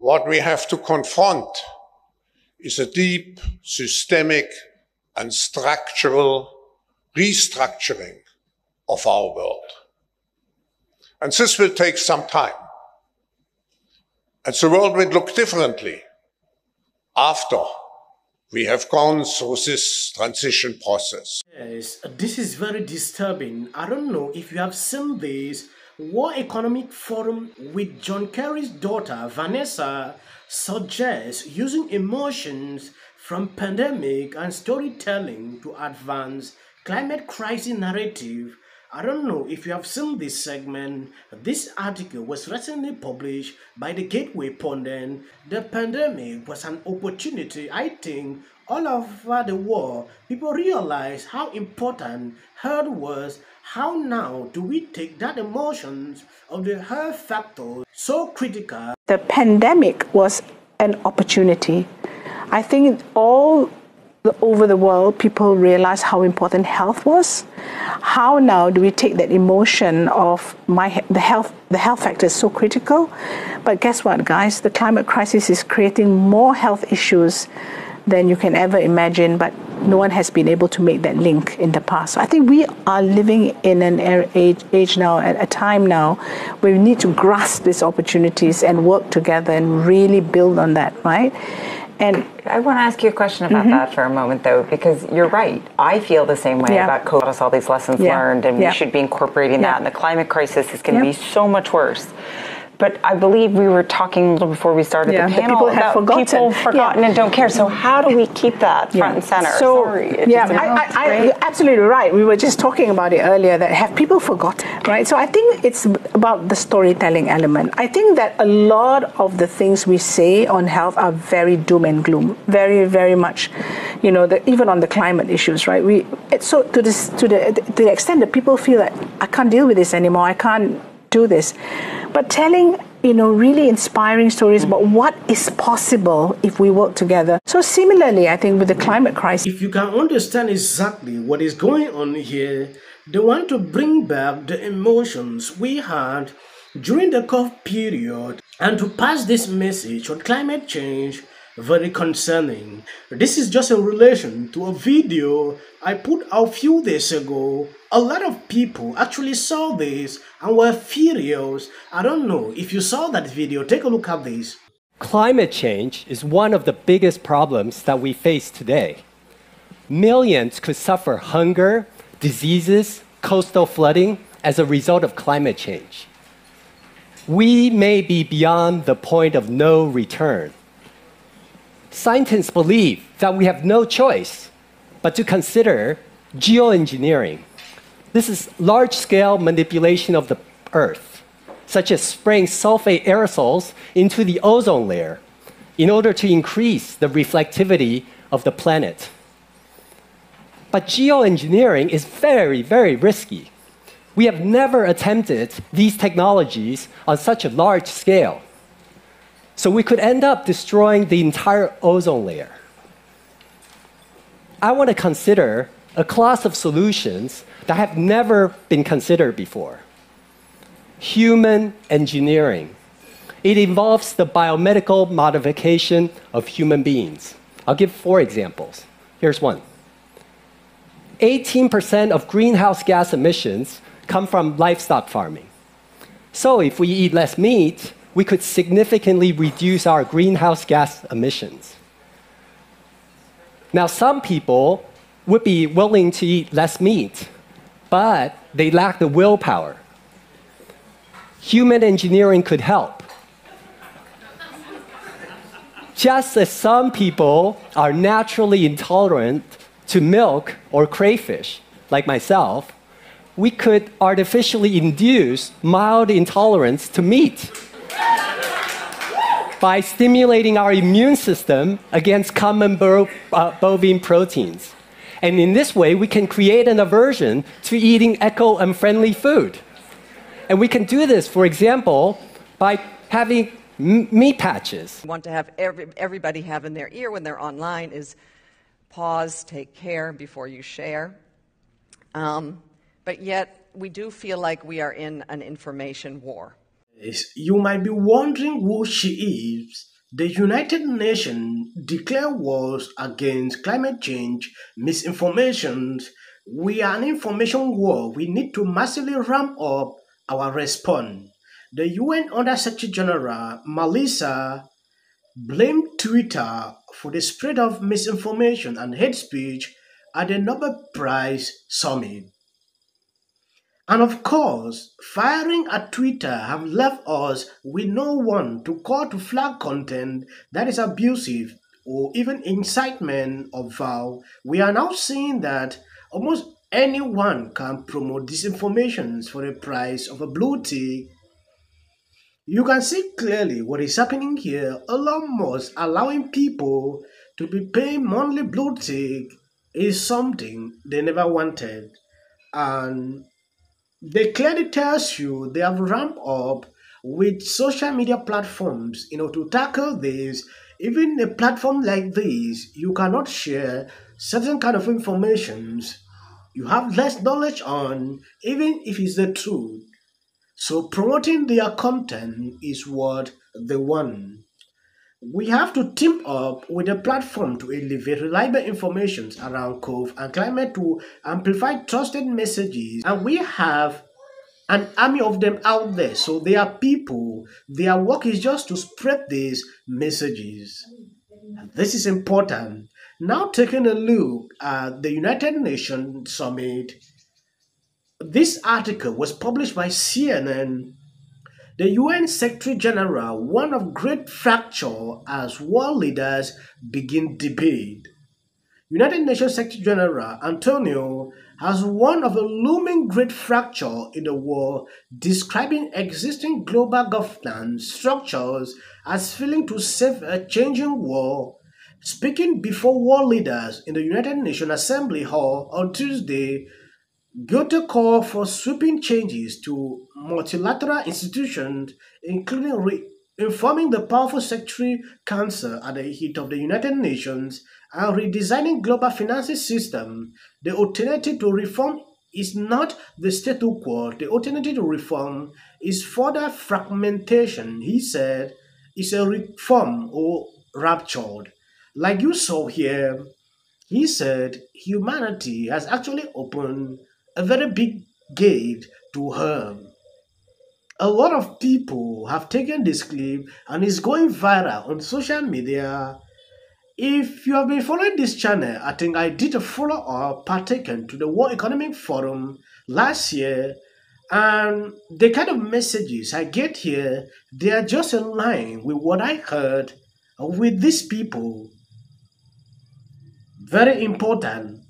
what we have to confront is a deep, systemic, and structural restructuring of our world. And this will take some time. And the world will look differently after we have gone through this transition process. Yes, this is very disturbing. I don't know if you have seen this World Economic Forum with John Kerry's daughter, Vanessa, suggests using emotions from pandemic and storytelling to advance climate crisis narrative. I don't know if you have seen this segment. This article was recently published by the Gateway Pundit. The pandemic was an opportunity, I think, all over the world. People realized how important health was. How now do we take that emotions of the health factor so critical? The pandemic was an opportunity. I think all over the world, people realize how important health was. How now do we take that emotion of the health factor is so critical? But guess what, guys? The climate crisis is creating more health issues than you can ever imagine, but no one has been able to make that link in the past. So I think we are living in an age now, at a time now, where we need to grasp these opportunities and work together and really build on that, right? And I want to ask you a question about that for a moment, though, because you're right. I feel the same way about COVID. Us all these lessons learned, and we should be incorporating that. And the climate crisis is going to be so much worse. But I believe we were talking a little before we started the panel people about people forgotten and don't care. So how do we keep that front and center? So, you're absolutely right. We were just talking about it earlier, that have people forgotten, right? So I think it's about the storytelling element. I think that a lot of the things we say on health are very doom and gloom, very, very much, you know, even on the climate issues, right? So to the extent that people feel that I can't deal with this anymore, I can't do this. But telling, you know, really inspiring stories about what is possible if we work together. So similarly, I think with the climate crisis. If you can understand exactly what is going on here, they want to bring back the emotions we had during the COVID period and to pass this message on climate change, very concerning. This is just in relation to a video I put out a few days ago. A lot of people actually saw this and were furious. I don't know if you saw that video. Take a look at this. Climate change is one of the biggest problems that we face today. Millions could suffer hunger, diseases, coastal flooding as a result of climate change. We may be beyond the point of no return. Scientists believe that we have no choice but to consider geoengineering. This is large-scale manipulation of the Earth, such as spraying sulfate aerosols into the ozone layer in order to increase the reflectivity of the planet. But geoengineering is very, very risky. We have never attempted these technologies on such a large scale. So we could end up destroying the entire ozone layer. I want to consider a class of solutions that have never been considered before. Human engineering. It involves the biomedical modification of human beings. I'll give 4 examples. Here's one. 18% of greenhouse gas emissions come from livestock farming. So if we eat less meat, we could significantly reduce our greenhouse gas emissions. Now, some people would be willing to eat less meat, but they lack the willpower. Human engineering could help. Just as some people are naturally intolerant to milk or crayfish, like myself, we could artificially induce mild intolerance to meat by stimulating our immune system against common bovine proteins. And in this way, we can create an aversion to eating eco-unfriendly food. And we can do this, for example, by having meat patches. Want to have everybody have in their ear when they're online is pause, take care before you share. But yet, we do feel like we are in an information war. You might be wondering who she is. The United Nations declared wars against climate change, misinformation. We are an information war. We need to massively ramp up our response. The UN Under Secretary General, Melissa, blamed Twitter for the spread of misinformation and hate speech at the Nobel Prize summit. And of course, firing at Twitter have left us with no one to call to flag content that is abusive or even incitement of vow. We are now seeing that almost anyone can promote disinformation for the price of a blue tick. You can see clearly what is happening here. Elon Musk allowing people to be paying monthly blue tick is something they never wanted. And they clearly tells you they have ramped up with social media platforms, to tackle this. Even a platform like this, you cannot share certain kind of informations you have less knowledge on, even if it's the truth. So promoting their content is what they want. We have to team up with a platform to elevate reliable information around COVID and climate to amplify trusted messages. And we have an army of them out there. So they are people, their work is just to spread these messages. This is important. Now taking a look at the United Nations Summit, this article was published by CNN. The UN Secretary General warned of great fracture as world leaders begin debate. United Nations Secretary General Antonio has warned of a looming great fracture in the world, describing existing global governance structures as failing to save a changing world. Speaking before world leaders in the United Nations Assembly Hall on Tuesday, Goethe called for sweeping changes to multilateral institutions, including informing the powerful Secretary Council at the heat of the United Nations and redesigning global financing system. The alternative to reform is not the status quo. The alternative to reform is further fragmentation. He said, it's a reform or ruptured. Like you saw here, he said humanity has actually opened a very big gate to harm. A lot of people have taken this clip and it's going viral on social media. If you have been following this channel, I think I did a follow-up partaken to the World Economic Forum last year, and the kind of messages I get here, they are just in line with what I heard with these people. Very important.